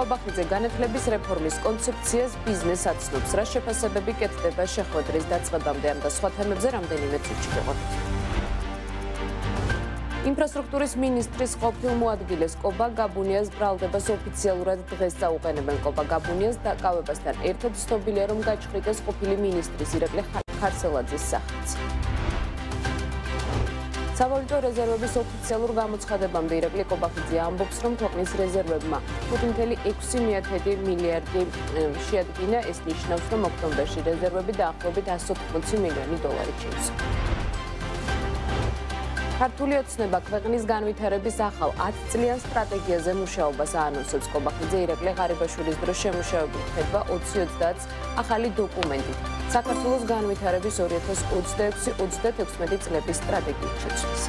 კობახიძე განათლების რეფორმის კონცეფციას ბიზნესს აცნობს, რა შეფასებები კეთდება შეხვედრის დაწყებამდე ამ და სხვა თემებზე რამდენიმე წუთში გეყოლით. ინფრასტრუქტურის მინისტრის ყოფილ მოადგილეს კობა გაბუნიას ბრალდებას ოფიციალურად დღეს წაუყენებენ. კობა გაბუნიას დაკავებასთან ერთად ცნობილია, რომ გაჩხრიტეს ყოფილი მინისტრის ირაკლი ხარცელაძის სახელიც. სავალუტო რეზერვების ოფიციალურ გამოცხადებამდე ირაკლი კობახიძე ამბობს, რომ ქვეყნის რეზერვებმა 5.6 მილიარდი შეადგინა. ეს ნიშნავს, რომ ოქტომბერში რეზერვები დაახლოებით 180 მილიონი დოლარი ჩანს. ქართული ოცნება ქვეყნის განვითარების ახალ 10 წლიან სტრატეგიაზე მუშაობას აანონსებს. კობახიძე ირაკლი ღარიბაშვილის დროს შემუშავებული ხდება 2030 ახალი დოკუმენტით. საქართველოს განვითარების 2026-36 წლების სტრატეგიის შეცვლის.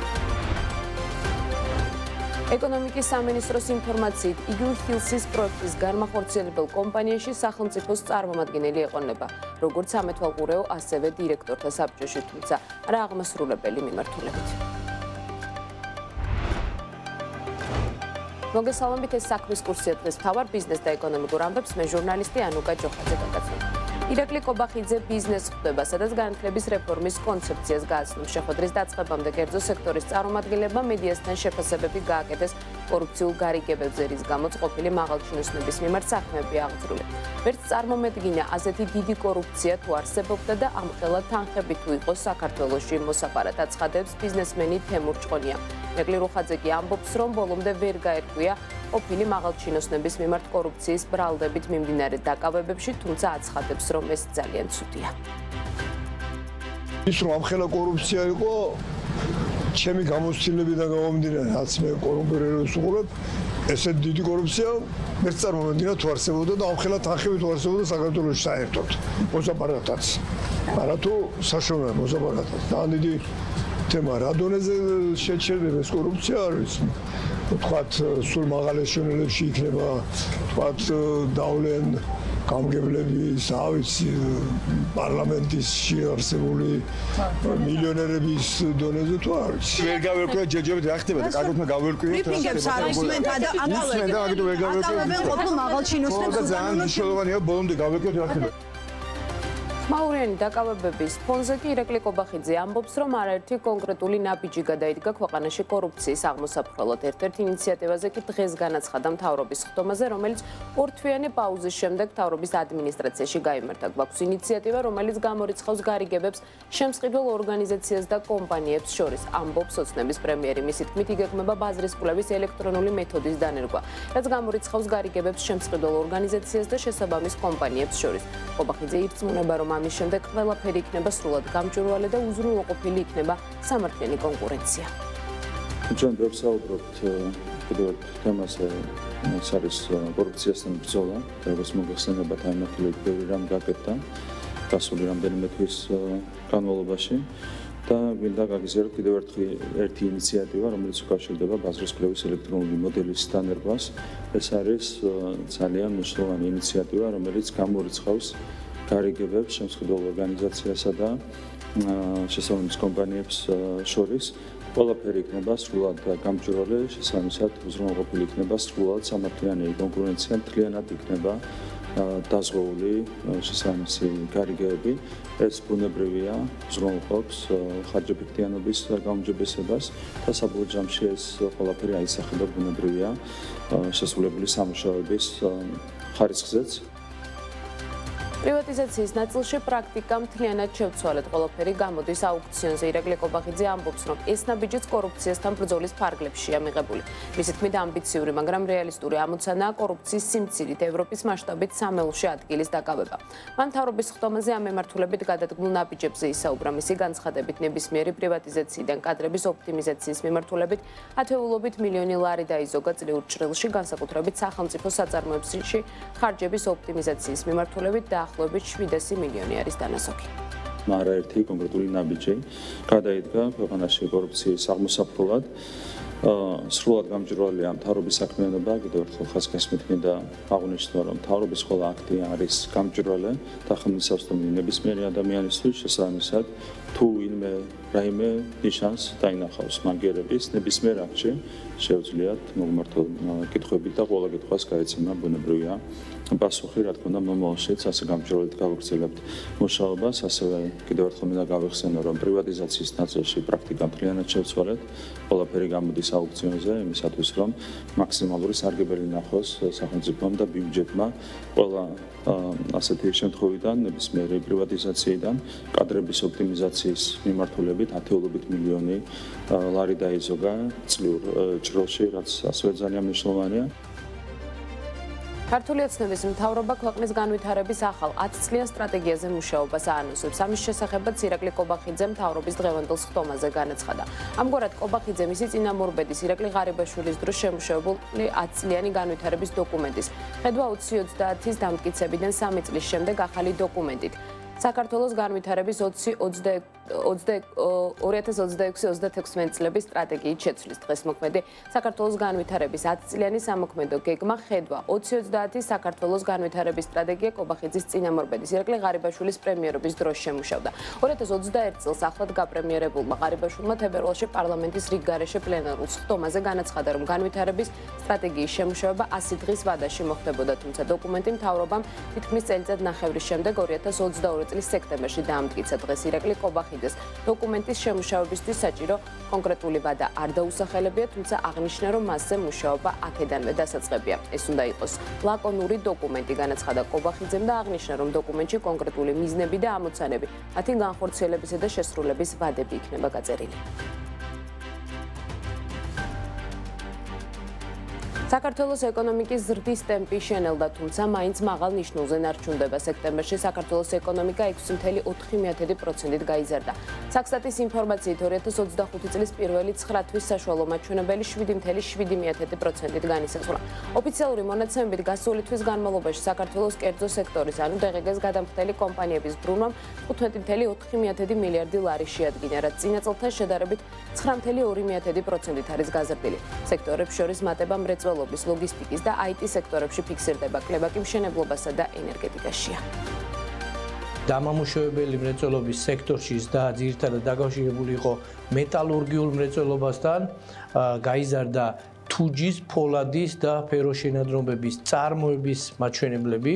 ეკონომიკის სამინისტროს ინფორმაციით, იგივ ჰილსის პროექტის განმახორციელებელ კომპანიაში სახელმწიფოს წარმომადგენელი ეყოლება, როგორც სამეთვალყურეო, ასევე დირექტორთა საბჭოში, თუმცა არა აღმასრულებელი მიმართულებით. მოგესალმებით, ეს საქმის კურსია დღეს მთავარ ბიზნეს და ეკონომიკურ ამბებს მე ჟურნალისტი ანუკა ჯოხაძე გაგაცნობ. ირაკლი კობახიძე ბიზნესს ხვდება, სადაც განათლების რეფორმის კონცეფციას გააცნობს. შეხვედრის დაწყებამდე კერძო სექტორის წარმომადგენლებმა მედიასთან შეფასებები გააკეთეს კორუფციულ გარიგებებზე, რის გამოც ყოფილი მაღალჩინოსნების მიმართ საქმეები აღძრულეს. ვერც წარმომედგინა ასეთი დიდი კორუფცია თუ არსებობდა და ამხელა თანხები თუ იყოს საქართველოში მოსაპარად აცხადებს ბიზნესმენი თემურ ჭყონია. ირაკლი რუხაძე კი ამბობს, რომ ბოლომდე ვერ გაერკვია ყოფილი მაღალჩინოსნების მიმართ კორუფციის ბრალდებით მიმდინარე დაკავებებში, თუმცა აცხადებს, რომ ეს ძალიან ცუდია. ის რომ ამხელა კორუფცია იყო, ჩემი გამოცდილებიდან გამომდინარე, რაც მე კორუმპირებას უყურებ, ესეთ დიდი კორუფცია მერც წარმომედგინა თუ არსებობდა და ამხელა თანხები თუ არსებობდა საქართველოში საერთოდ მოსაპარადაც. არა თუ საშუალო მოსაპარადაც. და დიდი თემა რა დონეზე შეჩერდება ეს კორუფცია არის. ვთქვათ, სულ მაღალ ეშელონებში იქნება, ვთქვათ, დავლენ გამგებლების, ავიცი, პარლამენტის შეარსებული მილიონერების დონეზე თუ არის. ვერ გავერკვია ჯერჯერობით რა ხდება და კარგად უნდა გავერკვიოთ. მიფინგებს არ ისმენ და აკავებენ ყოფილ მაღალჩინოსნებს და ძალიან მნიშვნელოვანია ბოლომდე გავერკვიოთ რა ხდება. მაურიანი დაკავებების ფონზე კი ირაკლი კობახიძე ამბობს, რომ არაერთი კონკრეტული ნაბიჯი გადაიდგა ქვეყანაში კორუფციის აღმოსაფრთხებლად. ერთ-ერთ ინიციატივაზე კი დღეს განაცხადა მთავრობის ხდომაზე, რომელიც ორთვიანი პაუზის შემდეგ მთავრობის ადმინისტრაციაში გაიმართა. გვაქვს ინიციატივა, რომელიც გამორიცხავს გარიგებებს შემსყიდველ ორგანიზაციას და კომპანიებს შორის. ამბობს ოცნების პრემიერი. მისი თქმით, იგეგმება ბაზრის კვლევის ელექტრონული მეთოდის დანერგვა, რაც გამორიცხავს გარიგებებს შემსყიდველ ორგანიზაციას და შესაბამის კომპანიებს შორის. კობახიძე ირწმუნება, რომ ამის შემდეგ ყველაფერი იქნება სრულად გამჭვირვალე და უზრუნველყოფილი იქნება სამართლიანი კონკურენცია. ჩვენ ვსაუბრობთ კიდევ ერთ თემაზე, ეს არის კორუფციასთან ბრძოლა, როგორც მოგეხსენებათ, ამ ნახილებით ბევრი რამ გაკეთდა გასული რამდენიმე თვის განმავლობაში და მინდა გაგიზიაროთ კიდევ ერთი ინიციატივა, რომელიც უკავშირდება ბაზრის კვლევის ელექტრონული მოდელის დანერგვას. ეს არის ძალიან მნიშვნელოვანი ინიციატივა, რომელიც გამორიცხავს გარიგებებს შემსყიდველ ორგანიზაციასა და შესაბამის კომპანიებს შორის. ყველაფერი იქნება სრულად გამჭვირვალე, შესაბამისად უზრუნველყოფილი იქნება სრულად სამართლიანი კონკურენცია, მთლიანად იქნება დაზღვეული შესაბამისი გარიგებები. ეს ბუნებრივია, უზრუნველყოფს ხარჯეფექტიანობის გაუმჯობესებას და საბოლოო ჯამში ეს ყველაფერი აისახება ბუნებრივია შესრულებული სამუშაოების ხარისხზეც. პრივატიზაციის ნაწილში პრაქტიკა მთლიანად შევცვალეთ. ყველაფერი გამოდის აუქციონზე. ირაკლი კობახიძე ამბობს, რომ ეს ნაბიჯიც კორუფციასთან ბრძოლის ფარგლებშია მიღებული. მისი თქმით, ამბიციური, მაგრამ რეალისტური ამოცანაა კორუფციის სიმცირით ევროპის მასშტაბით სამეულში ადგილის დაკავება. მან მთავრობის ხდომაზე ამ მიმართულებით გადადგმულ ნაბიჯებზე ისაუბრა. მისი განცხადებით, ნებისმიერი პრივატიზაციიდან კადრების ოპტიმიზაციის მიმართულებით ათეულობით მილიონი ლარი დაიზოგა წლიურ ჭრილში, განსაკუთრებით სახელმწიფო საწარმოებში ხარჯების ოპტიმიზაციის მიმართულებით და ახლობით 700 მილიონი არის დანაზოგი. არაერთი კონკრეტული ნაბიჯი გადაიდგა ქვეყანაში კორუფციის აღმოსაფრთხებლად სრულად გამჭვირვალეა მთავრობის საქმიანობა, კიდევ ერთხელ ხაზგასმით მინდა აღვნიშნო, რომ მთავრობის ყველა აქტი არის გამჭვირვალე და ხელმისაწვდომი ნებისმიერი ადამიანისთვის, შესაბამისად, თუ ვინმე რაიმე ნიშანს დაინახავს მაგერების ნებისმიერ აქტში, შეუძლიათ მოგმართო კითხვებით და ყველა კითხვას გაეცემა ბუნებრივია პასუხი, რა თქმა უნდა, მომავალშიც ასე გამჭვირვალედ გავაგრძელებთ მუშაობას, ასევე კიდევ ერთხელ მინდა გავიხსენო, რომ პრივატიზაციის ნაწილში პრაქტიკა მთლიანად შევცვალეთ, ყველაფერი გამოდის აუქციონზე, იმისათვის, რომ მაქსიმალური სარგებელი ნახოს სახელმწიფომ და ბიუჯეტმა ყველა ასეთი შემთხვევიდან, ნებისმიერი პრივატიზაციიდან, კადრების ოპტიმიზაციის მიმართულებით ათეულობით მილიონი ლარი დაიზოგა წლიურ ჭრილში, რაც ასევე ძალიან მნიშვნელოვანია. ქართული ოცნების მთავრობა ქვეყნის განვითარების ახალ 10 წლიან სტრატეგიაზე მუშაობას აანონსებს. ამის შესახებაც ირაკლი კობახიძე მთავრობის დღევანდელ სხდომაზე განაცხადა. ამგვარად კობახიძე მისი წინამორბედის ირაკლი ღარიბაშვილის დროს შემუშავებული 10 წლიანი განვითარების დოკუმენტის ხედვა 2030-ის დამტკიცებიდან 3 წლის შემდეგ ახალი დოკუმენტით. საქართველოს განვითარების 2026-36 წლების სტრატეგიით შეცვლის დღეს მოქმედი საქართველოს განვითარების 10 წლიანი სამოქმედო გეგმა ხედვა 2030-ის საქართველოს განვითარების სტრატეგია კობახიძის წინამორბედის ირაკლი ღარიბაშვილის პრემიერობის დროს შემუშავდა. 2021 წელს ახლად გაპრემიერებულმა ღარიბაშვილმა თებერვალში პარლამენტის რიგგარეშე პლენარულ სხდომაზე განაცხადა, რომ განვითარების სტრატეგიის შემუშავება 100 დღის ვადაში მოხდებოდა, თუმცა დოკუმენტი მთავრობამ თითქმის წელიწადნახევრის შემდეგ 2022 წლის სექტემბერში დაამტკიცა. დღეს ირაკლი კობახიძეს დოკუმენტის შემუშავებისთვის საჭირო კონკრეტული ვადა არ დაუსახელებია, თუმცა აღნიშნა, რომ მასზე მუშაობა აქედანვე დასაწყებია. ეს უნდა იყოს ლაკონური დოკუმენტი, განაცხადა კობახიძემ და აღნიშნა, რომ დოკუმენტში კონკრეტული მიზნები და ამოცანები, მათი განხორციელებისა და შესრულების ვადები იქნება გაწერილი. საქართველოს ეკონომიკის ზრდის ტემპი შენელდა, თუმცა მაინც მაღალ ნიშნულზე ნარჩუნდება. სექტემბერში საქართველოს ეკონომიკა 6.4%-ით გაიზარდა. საქსტატის ინფორმაციით 2025 წლის პირველი 9 თვის საშუალო მაჩვენებელი 7.7%-ით განისაზღვრა. ოფიციალური მონაცემებით გასული თვის განმავლობაში საქართველოს კერძო სექტორის, ანუ დღგ-ს გადამხდელი კომპანიების ბრუნვამ 15.4 მილიარდი ლარი შეადგინა, რაც წინა წელთან შედარებით 9.2%-ით არის გაზრდილი. სექტორებს შორის მატება მრეწველობის, ლოგისტიკის და IT სექტორებში ფიქსირდება, კლება კი მშენებლობასა და ენერგეტიკაშია. დამამუშავებელი მრეწველობის სექტორში და ძირითადად დაკავშირებული იყო მეტალურგიულ მრეწველობასთან, გაიზარდა თუჯის, ფოლადის და ფეროშენადრომების წარმოების მაჩვენებლები,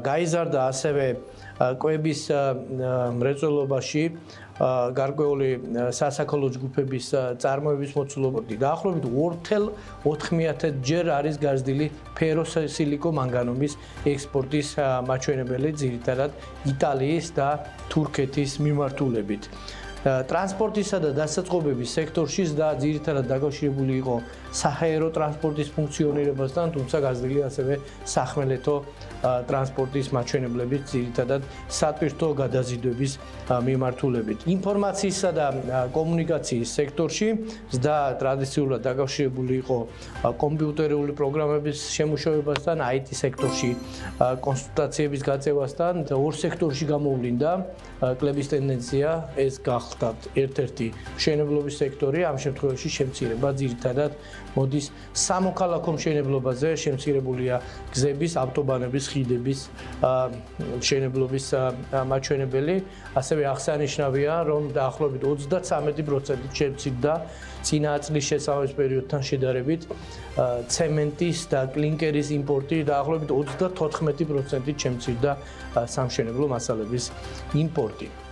გაიზარდა ასევე კვების მრეწველობაში გარკვეული სასაქონლო ჯგუფების წარმოების მოცულობები. დაახლოებით 2.4 ჯერ არის გაზრდილი ფეროსილიკო მანგანუმის ექსპორტის მაჩვენებელი, ძირითადად იტალიის და თურქეთის მიმართულებით. ტრანსპორტისა და დასაწყობების სექტორში და ძირითადად დაკავშირებული იყო საჰაერო ტრანსპორტის ფუნქციონირებასთან, თუმცა გაზრდილი ასევე სახმელეთო ტრანსპორტის მაჩვენებლებით, ძირითადად სატვირთო გადაზიდვების მიმართულებით. ინფორმაციისა და კომუნიკაციის სექტორში და ტრადიციულად დაკავშირებული იყო კომპიუტერული პროგრამების შემუშავებასთან, IT სექტორში კონსულტაციების გაწევასთან, ორ სექტორში გამოვლინდა კლების ტენდენცია, ეს გახდათ ერთ-ერთი მშენებლობის სექტორი, ამ შემთხვევაში შემცირება ძირითადად მოდის სამოქალაქო მშენებლობაზე, შემცირებულია გზების, ავტობანების, ხიდების მშენებლობის მაჩვენებელი. ასევე აღსანიშნავია, რომ დაახლოებით 33%-ით შემცირდა წინა წლის შესაბამის პერიოდთან შედარებით ცემენტის და კლინკერის იმპორტი, დაახლოებით 34%-ით შემცირდა სამშენებლო მასალების იმპორტი.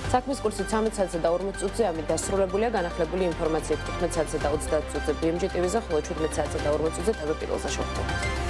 საქმის კურსი 13 საათზე და 40 წუთზე ამით დასრულებულია. განახლებული ინფორმაცია 15 საათზე და 30 წუთზე BMG TV-ზე, ხოლო 17 საათზე და 40 წუთზე TV პირველზე შევხვდებით.